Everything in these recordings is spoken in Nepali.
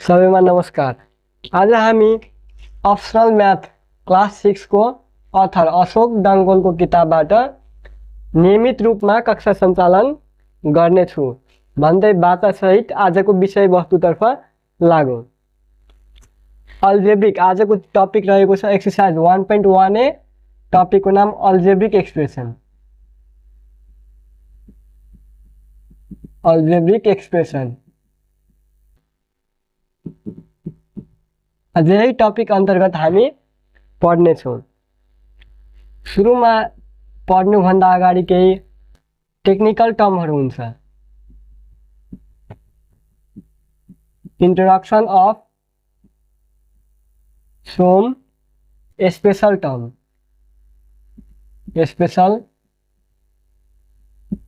सबैमा नमस्कार। आज हामी अप्सनल म्याथ क्लास 6 को अथर अशोक डाङ्गोलको किताबबाट नियमित रूपमा कक्षा सञ्चालन गर्नेछु भन्दै बाचासहित आजको विषयवस्तुतर्फ लागौँ। अल्जेब्रिक आजको टपिक रहेको छ एक्सरसाइज 1.1a। टपिकको नाम अल्जेब्रिक एक्सप्रेसन। अल्जेब्रिक एक्सप्रेसन यही टपिक अन्तर्गत हामी पढ्नेछौँ। सुरुमा पढ्नुभन्दा अगाडि केही टेक्निकल टर्महरू हुन्छ। Introduction of some special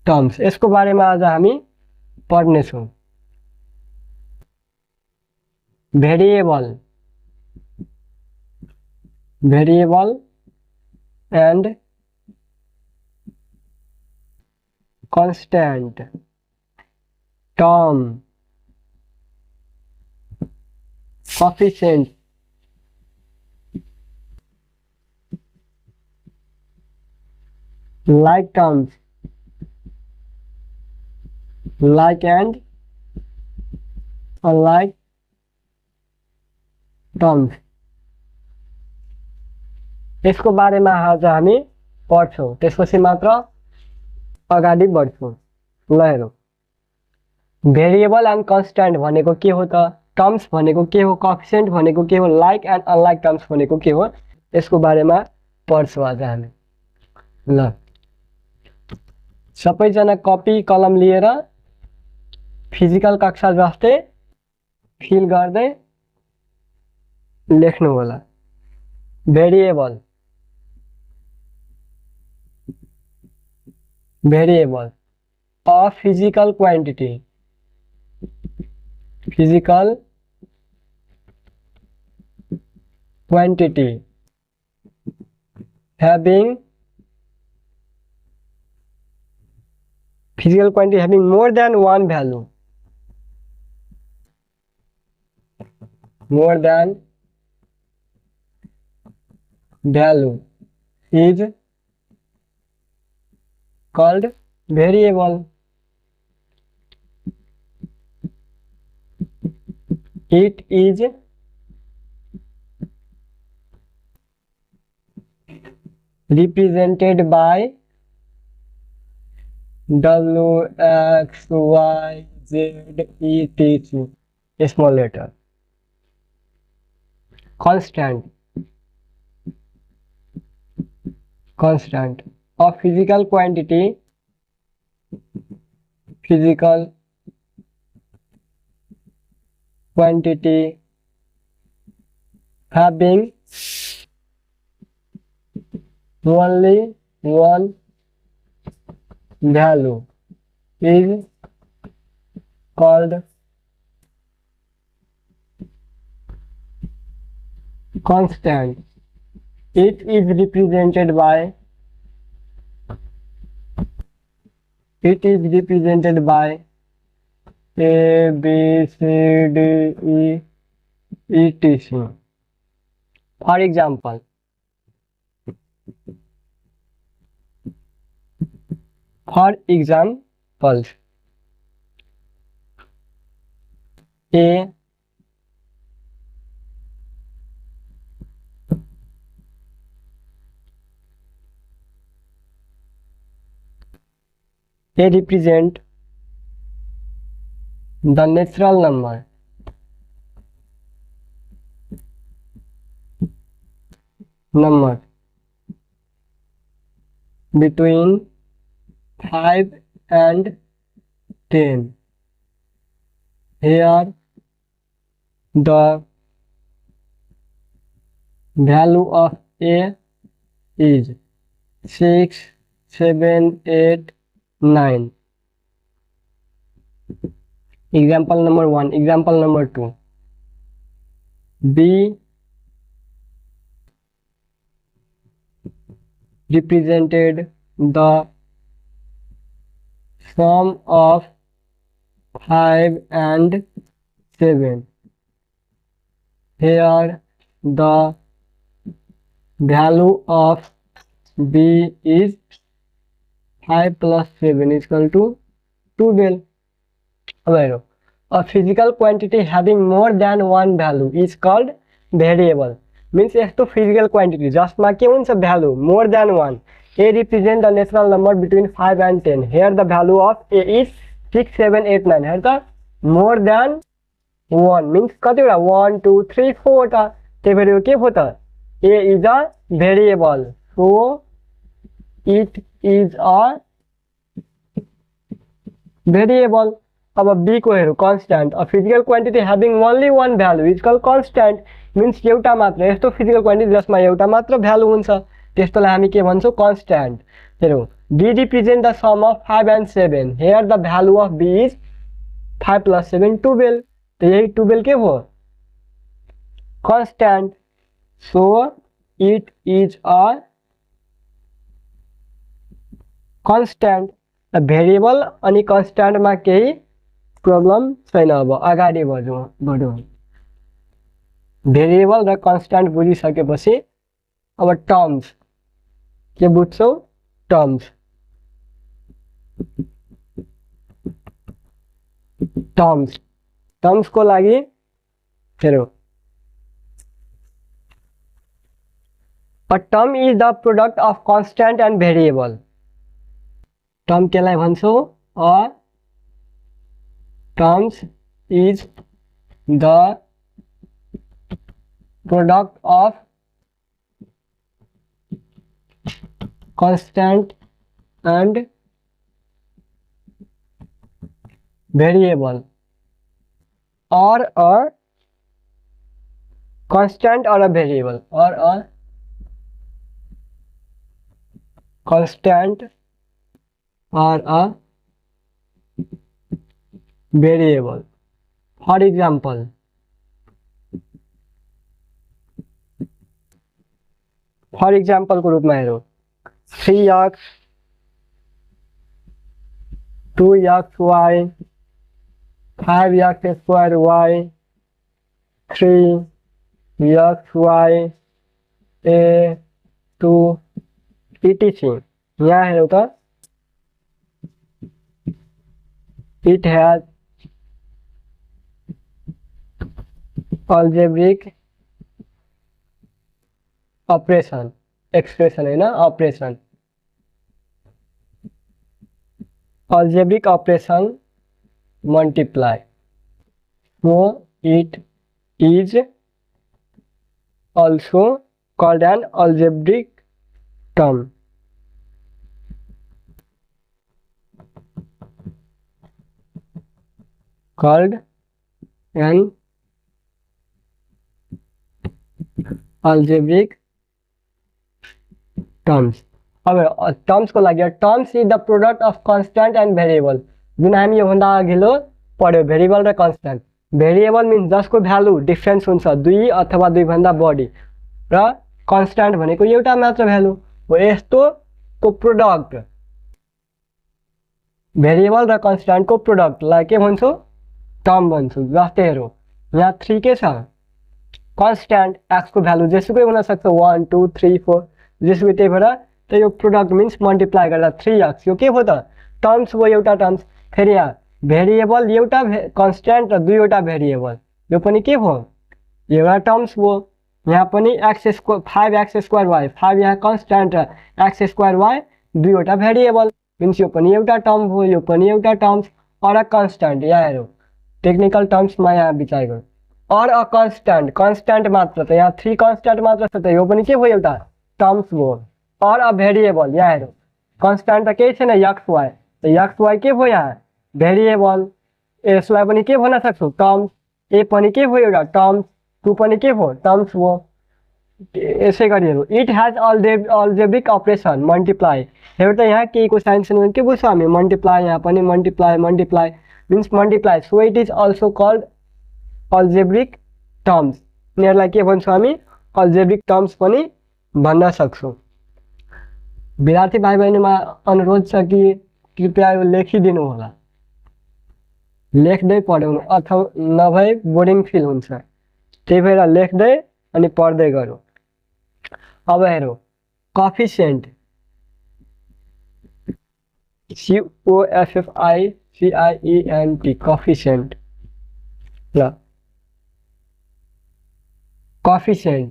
terms यसको बारेमा आज हामी पढ्नेछौँ। Variable and constant, term, coefficient, like terms, like and unlike terms यसको बारेमा आज हामी पढ्छौँ। त्यसपछि मात्र अगाडि बढ्छौँ। ल हेरौँ। भेरिएबल एन्ड कन्स्ट्यान्ट भनेको के हो त? टर्म्स भनेको के हो? कोएफिसिएन्ट भनेको के हो? लाइक एन्ड अनलाइक टर्म्स भनेको के हो? यसको बारेमा पढ्छौँ आज हामी। ल सबैजना कपी कलम लिएर फिजिकल कक्षा जस्तै फिल गर्दै लेख्नु होला। Variable a physical quantity, having more than one value, is called variable. It is represented by W, X, Y, Z, etc. small letter. Constant, a physical quantity, having only one value is called constant. It is represented by A, B, C, D, E, etc. For example, A represent the natural number between 5 and 10. Here the value of A is 6, 7, 8, 9. Example number 1. Example number 2. B represented the sum of 5 and 7. here the value of b is 5 plus 7 is equal to 12. A physical quantity having more than one value is called variable. Means यस्तो physical quantity जसमा के हुन्छ value more than one. A represent the natural number between 5 and 10. Here the value of A is 6, 7, 8, 9. Here the more than one means कतिवटा 1, 2, 3, 4 टा त्यही भएर के भयो त A is a variable. So it is a variable. अब b को हेरौँ constant. A physical quantity having only one value is called constant. Means एउटा मात्र यस्तो physical quantity जसमा एउटा मात्र value हुन्छ त्यस्तोलाई हामी के भन्छौँ constant. हेरौँ b represent the sum of 5 and 7. Here the value of b is 5 plus 7 12. तो यही 12 के भयो constant. So it is a constant. A variable अनि constant मा केही प्रब्लम छैन. अब अगाडि बढौँ. भेरिएबल र कन्स्ट्यान्ट बुझिसकेपछि अब टर्म्स के बुझ्छौ टर्म्स को लागि हेरौँ A term is the product of constant and variable. Term केलाई भन्छौ A terms is the product of constant and variable, or a constant or a variable, or a constant or a variable. For example, को रूपमा हेरौँ 3x 2xy 5x square y 3xy a 2 etc. यहाँ हेरौँ त it has algebraic operation expression है ना operation algebraic operation multiply. So it is also called an algebraic term. Called an algebraic terms. अब terms को लागि terms is the product of constant and variable. जुन हामी योभन्दा अघिल्लो पढ्यो भेरिएबल र कन्स्ट्यान्ट. भेरिएबल मिन्स जसको भ्यालु डिफरेन्स हुन्छ 2 अथवा 2 भन्दा बढी र कन्स्ट्यान्ट भनेको एउटा मात्र भ्यालु हो. यस्तो को प्रोडक्ट भेरिएबल र कन्स्ट्यान्ट को प्रोडक्ट लाई के भन्छौ टर्म भन्छौ. जस्तै हेरौँ यहाँ 3 के छ कन्स्ट्यान्ट x को भ्यालु जेसुकै हुन सक्छ 1 2 3 4 जेसुकै. त्यही भएर त यो प्रोडक्ट मिन्स मल्टिप्लाई गर्दा 3x. यो के हो त टर्म्स हो एउटा टर्म्स. फेरि यहाँ भेरिएबल एउटा कन्स्ट्यान्ट र दुईवटा भेरिएबल यो पनि के हो एउटा टर्म्स हो. यहाँ पनि x square 5x square y 5 यहाँ कन्स्ट्यान्ट र x स्क्वायर y दुईवटा भेरिएबल मिन्स यो पनि एउटा टर्म हो. यो पनि एउटा टर्म्स और अ कन्स्ट्यान्ट. यहाँ हेरौँ टेक्निकल टर्म्समा यहाँ विचार गरौँ. और अ कन्स्ट्यान्ट मात्र त यहाँ 3 कन्स्ट्यान्ट मात्र छ त यो पनि के हो एउटा टर्म्स हो. और अ भेरिएबल यहाँ हेरौँ कन्स्ट्यान्ट त केही छैन xy त xy के हो यहाँ भेरिएबल. यसलाई पनि के भन्न सक्छौ टर्म्स. ए पनि के हो एउटा टर्म्स 2 पनि के हो टर्म्स हो. यसै गरी हेरौँ it has algebraic operation multiply. हेरौँ त यहाँ के को साइन छैन के बुझ्छौँ हामी मल्टिप्लाई. यहाँ पनि multiply means multiply. So it is also called algebraic terms. यिनीहरूलाई के भन्छौँ हामी अल्जेब्रिक टर्म्स पनि भन्न सक्छौँ. विद्यार्थी भाइ बहिनीमा अनुरोध छ कि कृपया यो लेखिदिनु होला. लेख्दै पढाउनु अथवा नभए बोरिङ फिल हुन्छ. त्यही भएर लेख्दै अनि पढ्दै गरौँ। अब हेरौँ कोएफिसिएन्ट COFFICIENT कोएफिसिएन्ट ल coefficient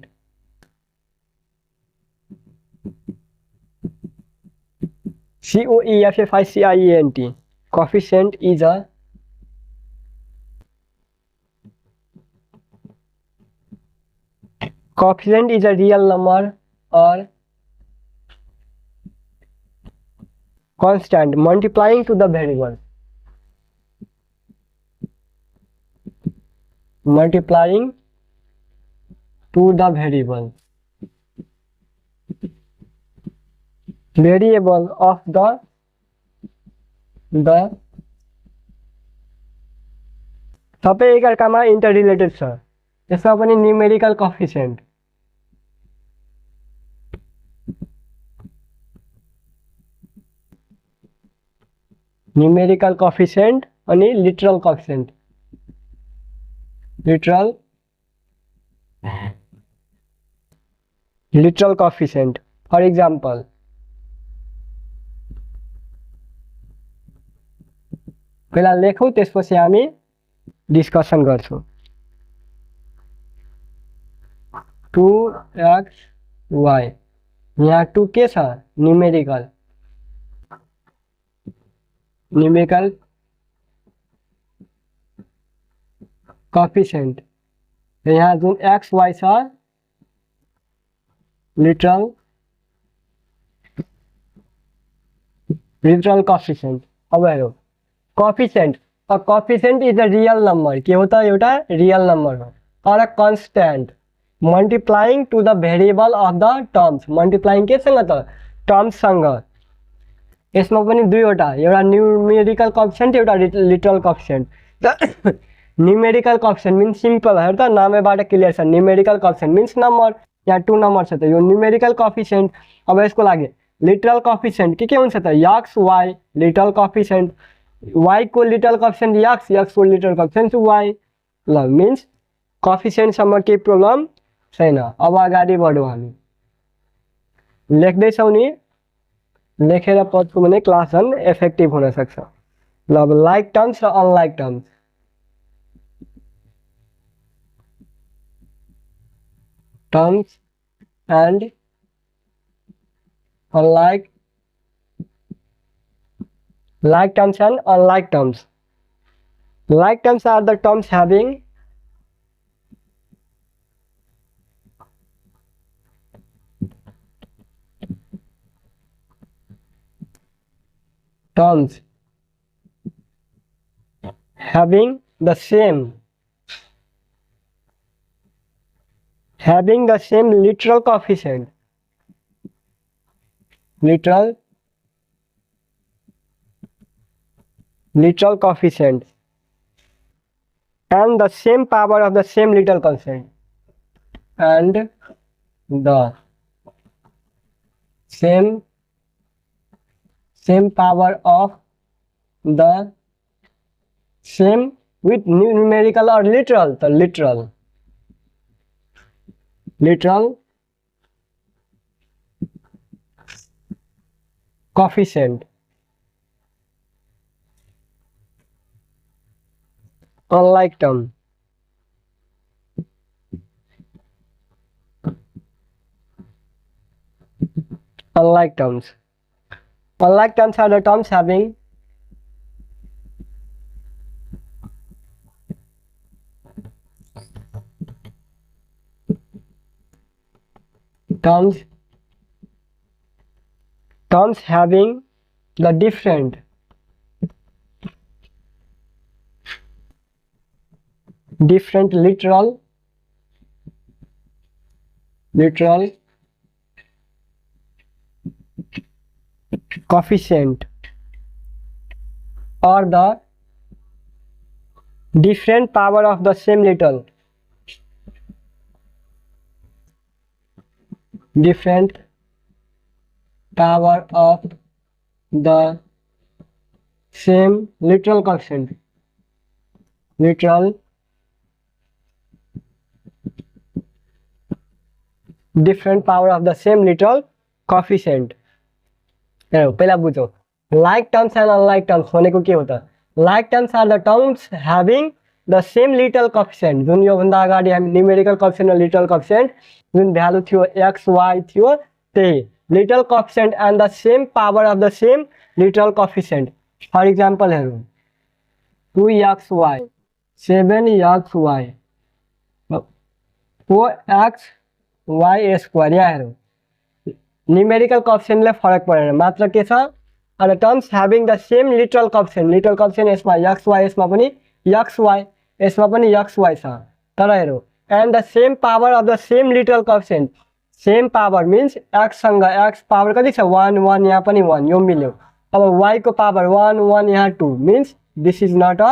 COEFFICIENT coefficient is a real number or constant multiplying to the variable. Multiplying to the variable. Variable of the सबै एकअर्कामा इन्टररिलेटेड छ। यसमा पनि न्युमेरिकल कोएफिसिएन्ट अनि literal coefficient literal coefficient for example पहिला लेखौँ त्यसपछि हामी डिस्कसन गर्छौँ। 2xy यहाँ 2 के छ न्युमेरिकल कोएफिसिएन्ट यहाँ जुन xy छ लिटरल कोएफिसिएन्ट। अब हेरौँ coefficient a coefficient is a real number के हो त एउटा रियल नम्बर हो or a constant multiplying to the variable of the terms multiplying के सँग त टर्म्स सँग। यसमा पनि दुईवटा एउटा न्युमेरिकल कोएफिसिएन्ट एउटा literal coefficient. Numerical coefficient means simple हेर त नामैबाट क्लियर छ न्युमेरिकल कोएफिसिएन्ट मिन्स नम्बर यहाँ 2 नम्बर छ त यो न्युमेरिकल कोएफिसिएन्ट। अब यसको लागि लिटरल कोएफिसिएन्ट के हुन्छ त x y literal coefficient y को लिटरल कोएफिसिएन्ट x को लिटरल कोएफिसिएन्ट y ल मिन्स कोएफिसिएन्ट सम्म केही प्रब्लम छैन। अब अगाडि बढौँ हामी लेख्दैछौँ नि लेखेर पढ्छौँ भने क्लास झन् इफेक्टिभ हुन सक्छ। ल अब लाइक टर्म्स र unlike terms and unlike like terms and unlike terms. Like terms are the terms having the same literal coefficient and the same power of the same literal coefficient and the same power of the same with numerical or literal the literal coefficient. Unlike term unlike terms are the terms having terms having the different literal coefficient or the different power of the same literal different power of the same literal coefficient different power of the same literal coefficient. पहिला बुझौँ like terms and unlike terms भनेको के हो त like terms are the terms having the same literal coefficient जुन यो भन्दा अगाडि हामी न्यूमेरिकल कोएफिशिएन्ट र लिटरल कोएफिशिएन्ट जुन भ्यालु थियो x y थियो त्यही literal कोएफिशिएन्ट and the same power of the same literal coefficient. For example हेरौँ 2xy 7xy 4xy स्क्वायर यहाँ हेरौँ न्यूमेरिकल कोएफिशिएन्टले फरक परेन मात्र के छ and the terms having the same literal coefficient यसमा xy यसमा पनि xy यसमा पनि xy छ तर हेरौँ and the same power of the same literal coefficient same power means x सँग x पावर कति छ 1 1 यहाँ पनि 1 यो मिल्यो अब y को पावर 1 1 यहाँ 2 means this is not a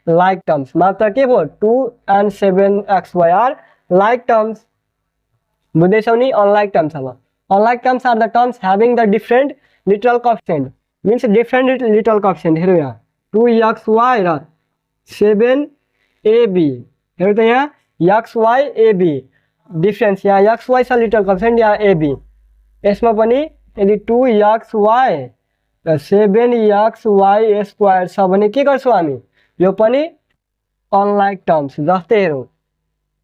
like terms मात्र के भयो 2 and 7xy are like terms बुझ्दैछौ नि unlike terms अब unlike terms are the terms having the different literal coefficient means different literal coefficient हेरौँ यहाँ 2xy र 7ab हेरौँ त यहाँ xy ab डिफरेन्स यहाँ xy छ लिटरल कोएफिशिएन्ट यहाँ ab यसमा पनि यदि 2xy र 7xy स्क्वायर छ भने के गर्छौँ हामी यो पनि अनलाइक टर्म्स जस्तै हेरौँ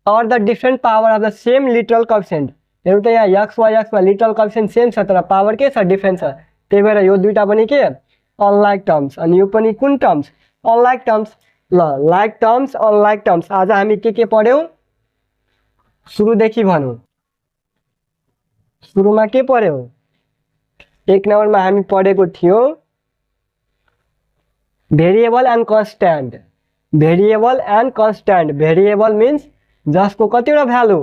or the different power of the same literal coefficient हेरौँ त यहाँ xy लिटरल कोएफिशिएन्ट सेम छ तर पावर के छ डिफरेन्स छ त्यही भएर यो दुईटा पनि के अनलाइक टर्म्स अनि यो पनि कुन टर्म्स अनलाइक टर्म्स ल लाइक टर्म्स अनलाइक टर्म्स आज हामी के पढ्यौं सुरुदेखि भनौं सुरुमा के पढ्यौं एक नम्बरमा हामी पढेको थियो variable and constant variable means जसको कतिवटा भ्यालु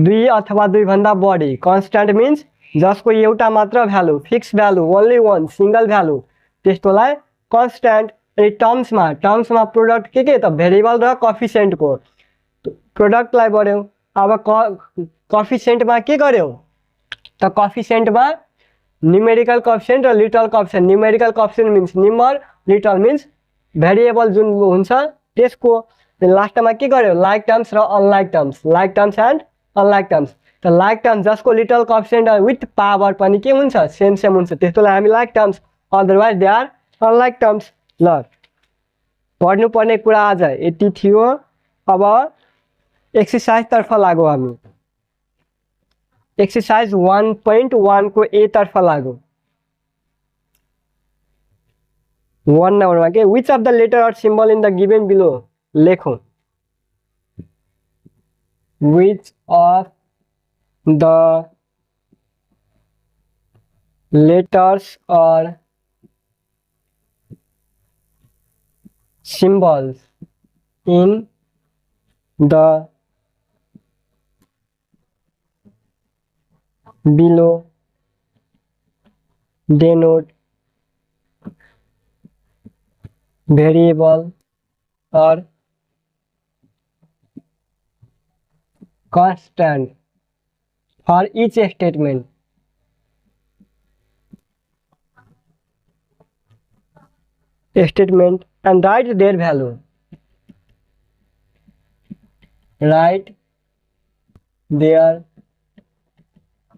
2 अथवा 2 भन्दा बढी कन्स्ट्यान्ट मिन्स जसको एउटा मात्र भ्यालु फिक्स भ्यालु ओन्ली वन सिंगल भ्यालु त्यसकोलाई कन्स्ट्यान्ट अनि टर्म्समा प्रोडक्ट के त भेरिएबल र कोएफिशिएन्ट को प्रोडक्टलाई बढ्यौ अब कोएफिशिएन्ट मा के गर्यौ त कोएफिशिएन्ट मा न्यूमेरिकल कोएफिशिएन्ट र literal coefficient numerical coefficient means number literal means variable जुन हुन्छ त्यसको लास्टमा के गर्यौ लाइक टर्म्स र unlike terms like terms and unlike terms त लाइक टर्म्स जसको लिटरल कोएफिशिएन्ट विथ पावर पनि के हुन्छ सेम हुन्छ त्यसलाई हामी like terms otherwise they are unlike terms ल पढ्नु पर्ने कुरा आज यति थियो अब एक्सरसाइज तर्फ लागौ हामी एक्सरसाइज 1.1 को ए तर्फ लागौ 1 नम्बरमा के which of the letter or symbol in the given below लेखौं which of the letters or symbols in the below denote variable or constant for each statement and write their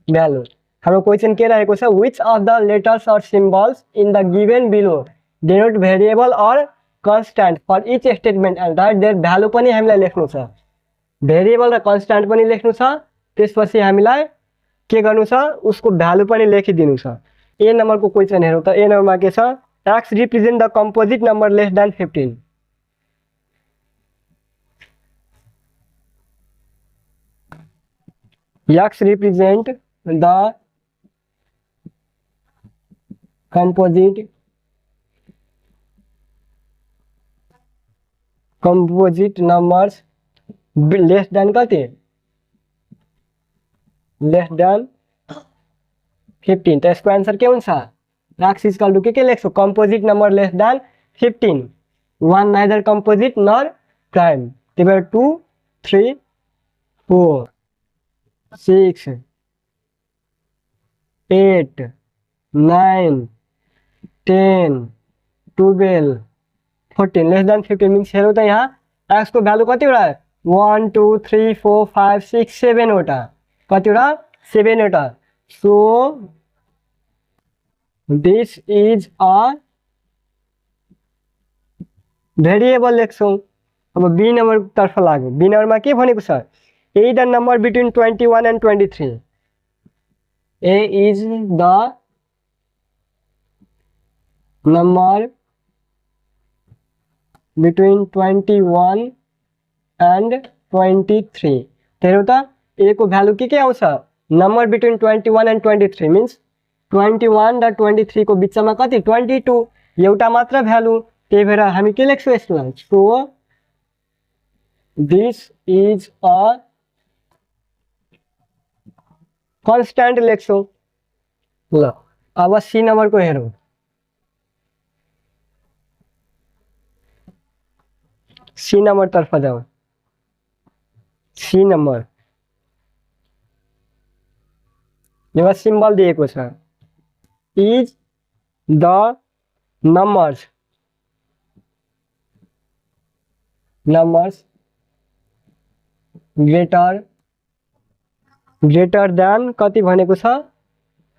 value हाम्रो क्वेशन के रहेको छ which of the letters or symbols in the given below denote variable or constant for each statement and write their value पनि हामीलाई लेख्नु छ भेरिएबल र कन्स्ट्यान्ट पनि लेख्नु छ त्यसपछि हामीलाई के गर्नु छ उसको भ्यालु पनि लेखिदिनु छ ए नम्बरको क्वेशन हेरौं त ए नम्बरमा के छ x represent the composite number less than 15 x represent the composite numbers less than कति less than 15 तो इसको आंसर के हुन्छ x is equal to के लेख्छौ composite number less than 15 one neither composite nor prime त्यही भएर 2 3 4 6 8 9 10 12 14 less than 15 means हेरौ त यहाँ x को भ्यालु कति वटा 1 2 3 4 5 6 7 वटा कतिवटा 7 वटा so this is a variable लेख्छौं अब बी नम्बर तर्फ लाग्यो बी नम्बरमा के भनेको छ a the number between 21 and 23 a is the number between 21 and 23 हेरौँ त ए को भ्यालु के आउँछ नम्बर बिट्विन 21 and 23 मीन्स 21 र 23 को बिचमा कति 22 एउटा मात्र भ्यालु त्यही भएर हामी के लेख्छौं यसलाई so this is a constant लेख्छौं ल अब सी नम्बर को हेरौँ सी नंबर तर्फ जाओ सी नंबर यहाँ सिंबल दिएको छ is the numbers greater than कति भनेको छ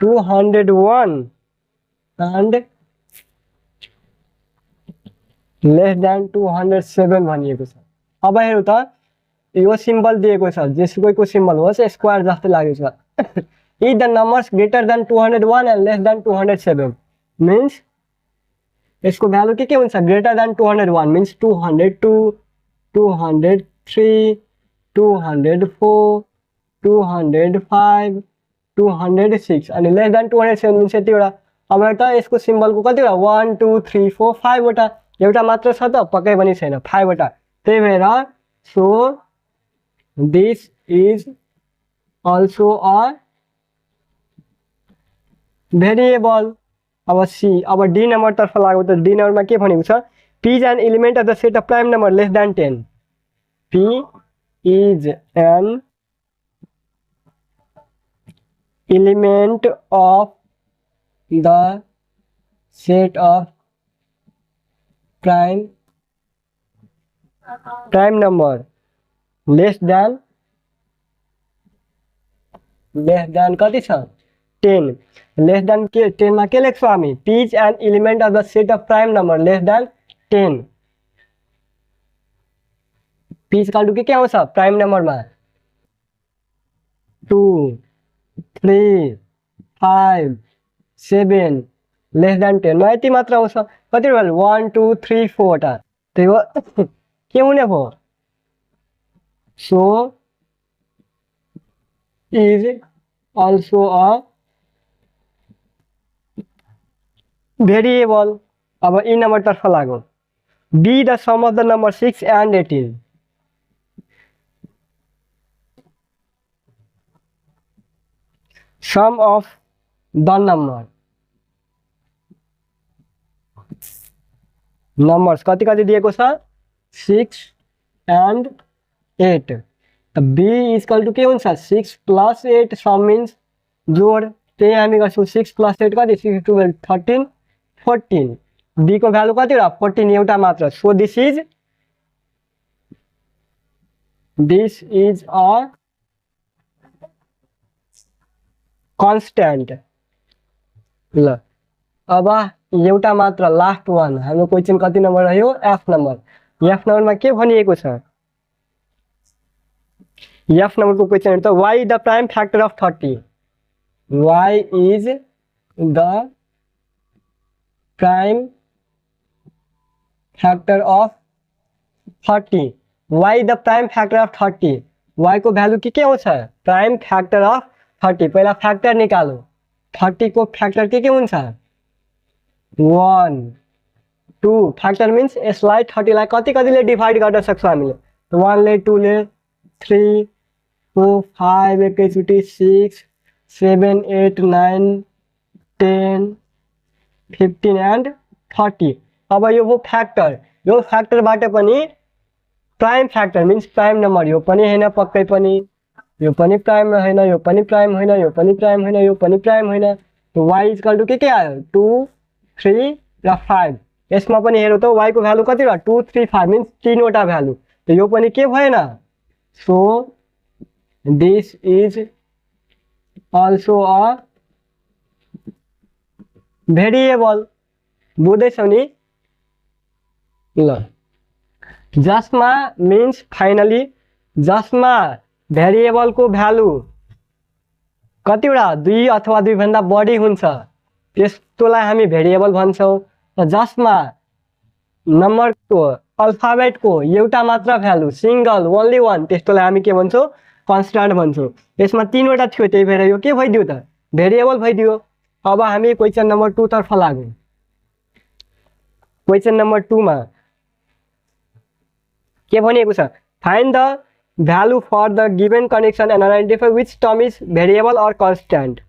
201 and लेस देन 207 भनिएको छ अब हेरौँ त यो सिम्बल दिएको छ जेसुकैको सिम्बल होस् स्क्वायर जस्तो लागेको छ if the numbers greater than 201 and less than 207 means यसको भ्यालु के हुन्छ ग्रेटर देन 201 मीन्स 202 203 204 205 206 अनि लेस देन 207 मीन्स यतिवटा अब त यसको सिम्बलको कतिवटा 1 2 3 4 5 वटा एउटा मात्र छ त पक्कै पनि छैन 5 वटा त्यही भएर so this is also a variable अब सी अब डी नम्बर तर्फ लाग्यो त डी नम्बरमा के भनेको छ p is an element of the set of prime number less than 10 p is an element of the set of prime number less than कति छ 10 लेस देन के 10 मा के लेख्छौं हामी p is an element of the set of prime number less than 10 p equal to के आउँछ प्राइम नम्बरमा 2 3 5 7 लेस देन 10 मा यति मात्र आउँछ कति भ्यालु 1 2 3 4 टा त्यही हो के हुने भयो so is also a variable अब ई नम्बर तर्फ लागौ B the sum of the number 6 and 18 sum of the numbers कति कति दिएको छ 6 and 8 त b इक्वल टु के हुन्छ 6 plus 8 सम मीन्स जोड त्यही हामी गर्छौं 6 plus 8 कति 6 12 13 14 b को भ्यालु कति हो 14 एउटा मात्र so this is a constant ल अब एउटा मात्र लास्ट वान हाम्रो क्वेशन कति नम्बर रह्यो एफ नम्बरमा के भनिएको छ एफ नम्बर को क्वेशन त y the prime factor of 30 y is the prime factor of 30 y the prime factor of 30 y को भ्यालु के आउँछ प्राइम फ्याक्टर अफ 30 पहिला फ्याक्टर निकालौ 30 को फ्याक्टर के हुन्छ 1 2 फ्याक्टर मीन्स यसलाई 30 लाई कतिले डिवाइड गर्न सक्छौं हामीले 1 ले 2 ले 3 4 5 एकैचोटी 6 7 8 9 10 15 and 30 अब यो हो फ्याक्टर यो फ्याक्टरबाट पनि prime factor means prime number यो पनि हैन पक्कै पनि यो पनि प्राइम हैन यो पनि प्राइम हैन यो पनि प्राइम हैन यो पनि प्राइम हैन तो y इक्वल टु के आयो 2 3 र 5 यसमा पनि हेरौ त y को भ्यालु कति र 2 3 5 मीन्स 3 वटा भ्यालु त यो पनि के भएन so this is also a variable. बुझ्दैछौ नि ल जसमा means finally जसमा variable को भ्यालु कतिवटा 2 अथवा 2 भन्दा बढी हुन्छ त्यसलाई हामी भेरिएबल भन्छौं र जसमा नम्बरको अल्फाबेटको एउटा मात्र भ्यालु सिंगल ओन्ली वान त्यसलाई हामी के भन्छौं कन्स्ट्यान्ट भन्छौं यसमा तीनवटा थियो त्यही भएर यो के भइदियो त भेरिएबल भइदियो अब हामी क्वेशन नम्बर 2 तर्फ लागौं क्वेशन नम्बर 2 मा के भनिएको छ find the value for the given condition and identify which term is variable or constant.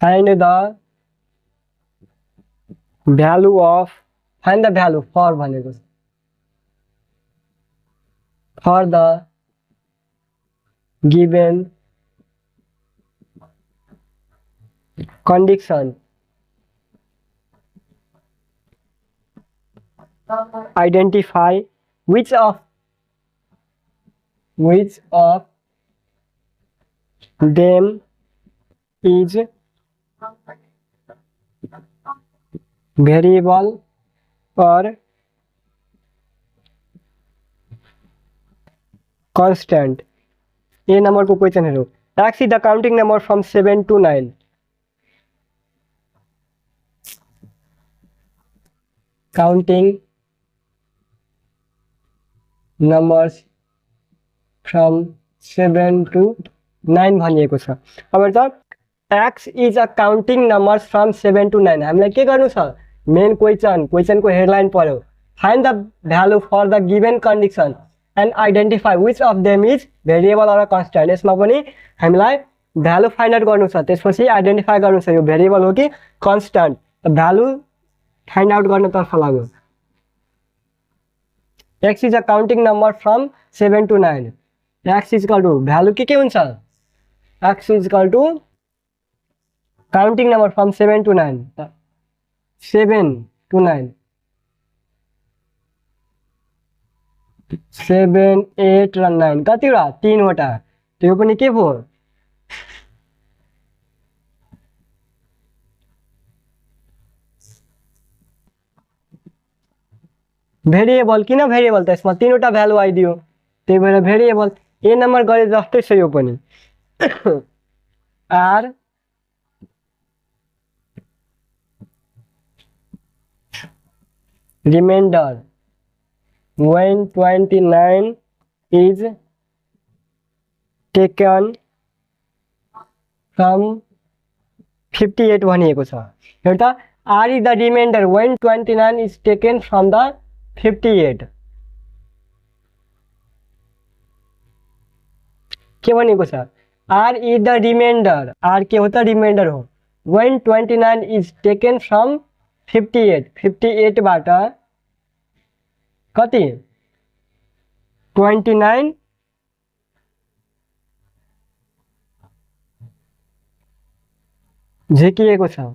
Find the value for भनेको for the given condition identify which of them is variable or constant. A number को क्वेश्चन हेरौं X is the counting number from 7 to 9. Counting numbers from 7 to 9 भनिएको छ अब त x is a counting numbers from 7 to 9 हामीलाई के गर्नु छ मेन क्वेशनको हेडलाइन पढ्यो find the value for the given condition and identify which of them is variable or a constant यसमा पनि हामीलाई भ्यालु फाइन्ड आउट गर्नु छ त्यसपछि आइडेन्टिफाई गर्नु छ यो भेरिएबल हो कि कन्स्ट्यान्ट भ्यालु फाइन्ड आउट गर्न तर्फ लाग्यो x is a counting number from 7 to 9 x is equal to value के हुन्छ x is equal to counting number from 7 to 9 7 to 9 7 8 र 9 कतिवटा तीनवटा त्यो पनि के भयो भेरिएबल किन भेरिएबल त यसमा तीनवटा भ्यालु आइदियो त्यही भएर भेरिएबल ए नम्बर गरे जस्तै छ यो पनि are reminder when 29 is taken from 58 भनिएको छ हेर्दा r is the remainder when 29 is taken from the 58 के भनेको छ r is the remainder r के हो त रिमाइन्डर हो when 29 is taken from 58 बाट कति 29 झिकिएको छ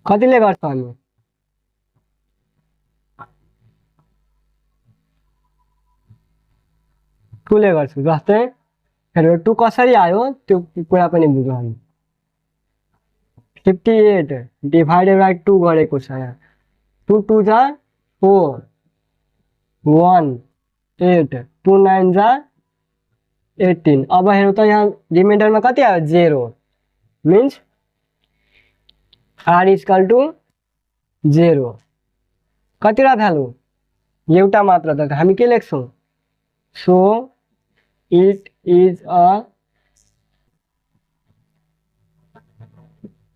कतिले गर्छ हामी 2 ले गर्छु जस्तै हेर 2 कसरी आयो त्यो कुरा पनि बुझौँ हामी 58 डिवाइडेड बाइ 2 गरेको छ यहाँ 2 2 जा 4 1 8 2 9 जा 18 अब हेरौँ त यहाँ रिमाइन्डरमा कति आयो 0 means r is equal to 0 कतिवटा भ्यालु एउटा मात्र त हामी के लेख्छौं so it is a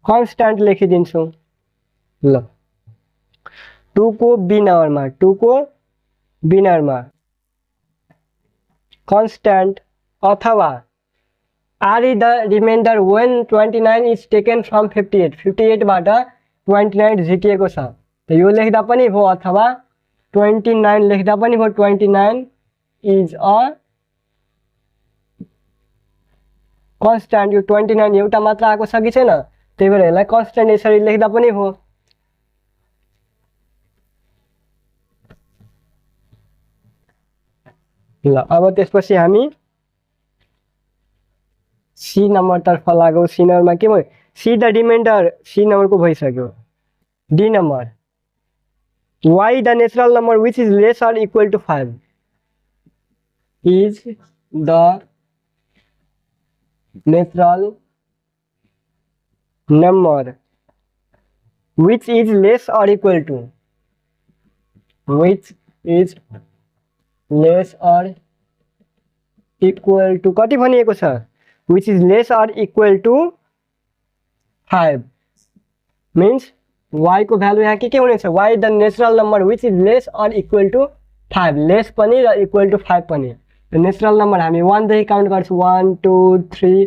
constant लेखिदिन्छौं ल 2 को बी नम्बरमा constant अथवा r is the remainder when 29 is taken from 58 बाट 29 झिकिएको छ त यो लेख्दा पनि भयो अथवा 29 लेख्दा पनि भयो 29 is a constant यो 29 एउटा मात्र आएको छ कि छैन त्यही भएर यसलाई constant यसरी लेख्दा पनि भयो ल अब त्यसपछि हामी सी नम्बर तर्फ लागौ। सी नम्बरमा के भयो? सी द रिमाइन्डर सी नम्बरको भइसक्यो। D number Y the natural number which is less or equal to 5 is the natural number which is less or equal to which is less or equal to कति भनिएको छ? which is less or equal to 5 means y को भ्यालु यहाँ के हुनेछ? y the natural number which is less or equal to 5 lace पनि र इक्वल टु 5 पनि। नेचुरल नम्बर हामी 1 देखि काउन्ट गर्छौँ 1 2 3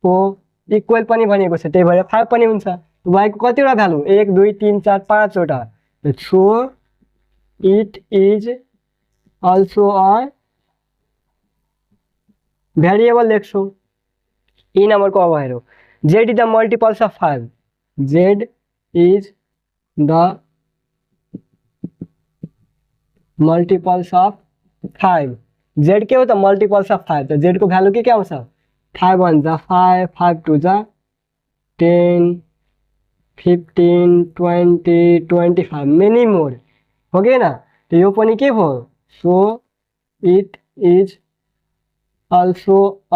4 इक्वल पनि भनेको छ, त्यही भएर 5 पनि हुन्छ। y को कतिवटा भ्यालु? 1 2 3 4 5 वटा। So it is also a variable लेख्छौँ। ई नम्बरको अब हेरौँ। z is the multiples of 5 z is the multiples of 5 z के हो त? मल्टिपल्स अफ 5 त z को भ्यालु के आउँछ? 5 1 जा 5 5 2 जा 10 15 20 25 मेनी मोर हो कि न? तो यो पनि के भयो? So it is also a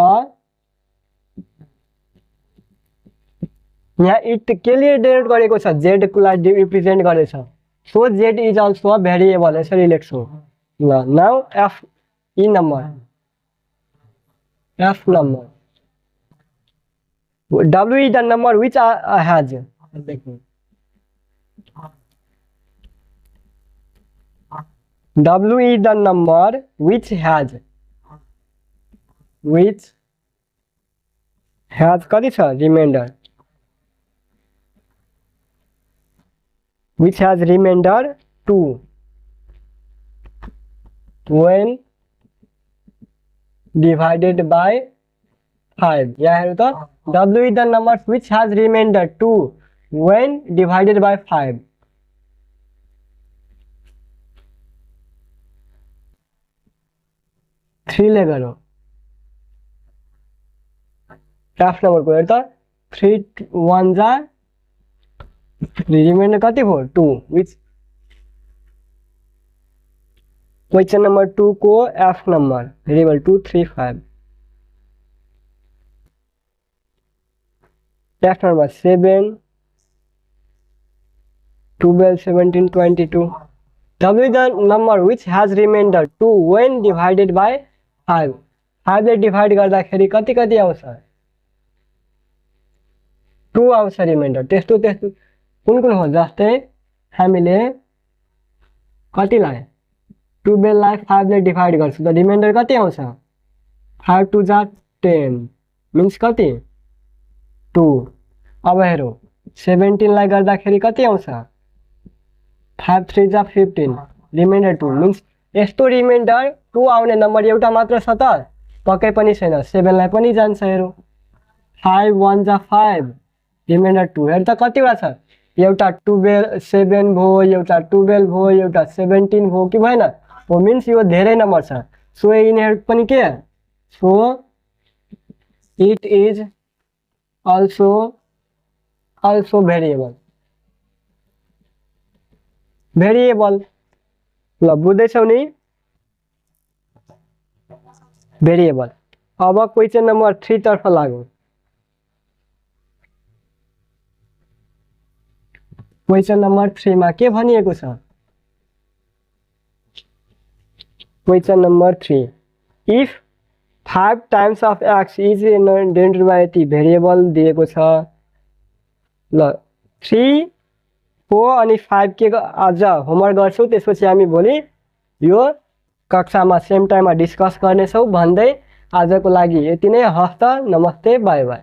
यहाँ इट के लिए डिनोट गरेको छ? जेड को लागि रिप्रेजेन्ट गरेछ। So Z is also a variable यसरी लेख्छौँ। ल now F E number F number W is the number which has W is the number which has कति छ? Reminder which has remainder 2 when divided by 5 यहाँ हेर्नु त W is the number which has remainder 2 when divided by 5 3 ले गरौँ। एफ नम्बरको हेर्नु त 3 1 जा रिमाइन्डर कति भयो? 2 which क्वेश्चन नम्बर 2 को F number variable 2 3 5 F number 7 12 17 22 W is the number which has remainder 2 when divided by 5 5 ले डिभाइड गर्दाखेरि कति कति आउँछ? 2 आउँछ रिमाइन्डर। त्यस्तो त्यस्तो कुन कुन हो? जस्तै हामीले कतिलाई 12 लाई 5 ले डिभाइड गर्छौँ त रिमाइन्डर कति आउँछ? 5 2 जा 10 मिन्स कति? 2 अब हेरौँ 17 लाई गर्दाखेरि कति आउँछ? 5 3 जा 15 रिमाइन्डर 2 मिन्स यस्तो रिमाइन्डर 2 आउने नम्बर एउटा मात्र छ त? पक्कै पनि छैन। 7 लाई पनि जान्छ हेरौँ 5 1 जा 5 रिमाइन्डर 2 हेर त कतिवटा छ? एउटा 12 7 भयो एउटा 12 भयो एउटा 17 भयो कि भएन? हो मिन्स यो धेरै नम्बर छ। सो यिनीहरू पनि के? So it is also variable ल बुझ्दैछौ नि? भेरिएबल। अब क्वेश्चन नम्बर 3 तर्फ लागौँ। क्वेश्चन नम्बर 3 मा के भनिएको छ? Question number 3 if 5 times of x is denoted by यति भेरिएबल दिएको छ। ल 3 4 अनि 5 के आज होमवर्क गर्छौँ, त्यसपछि हामी भोलि यो कक्षामा सेम टाइममा डिस्कस गर्नेछौँ भन्दै आजको लागि यति नै। हस्त नमस्ते बाई बाई।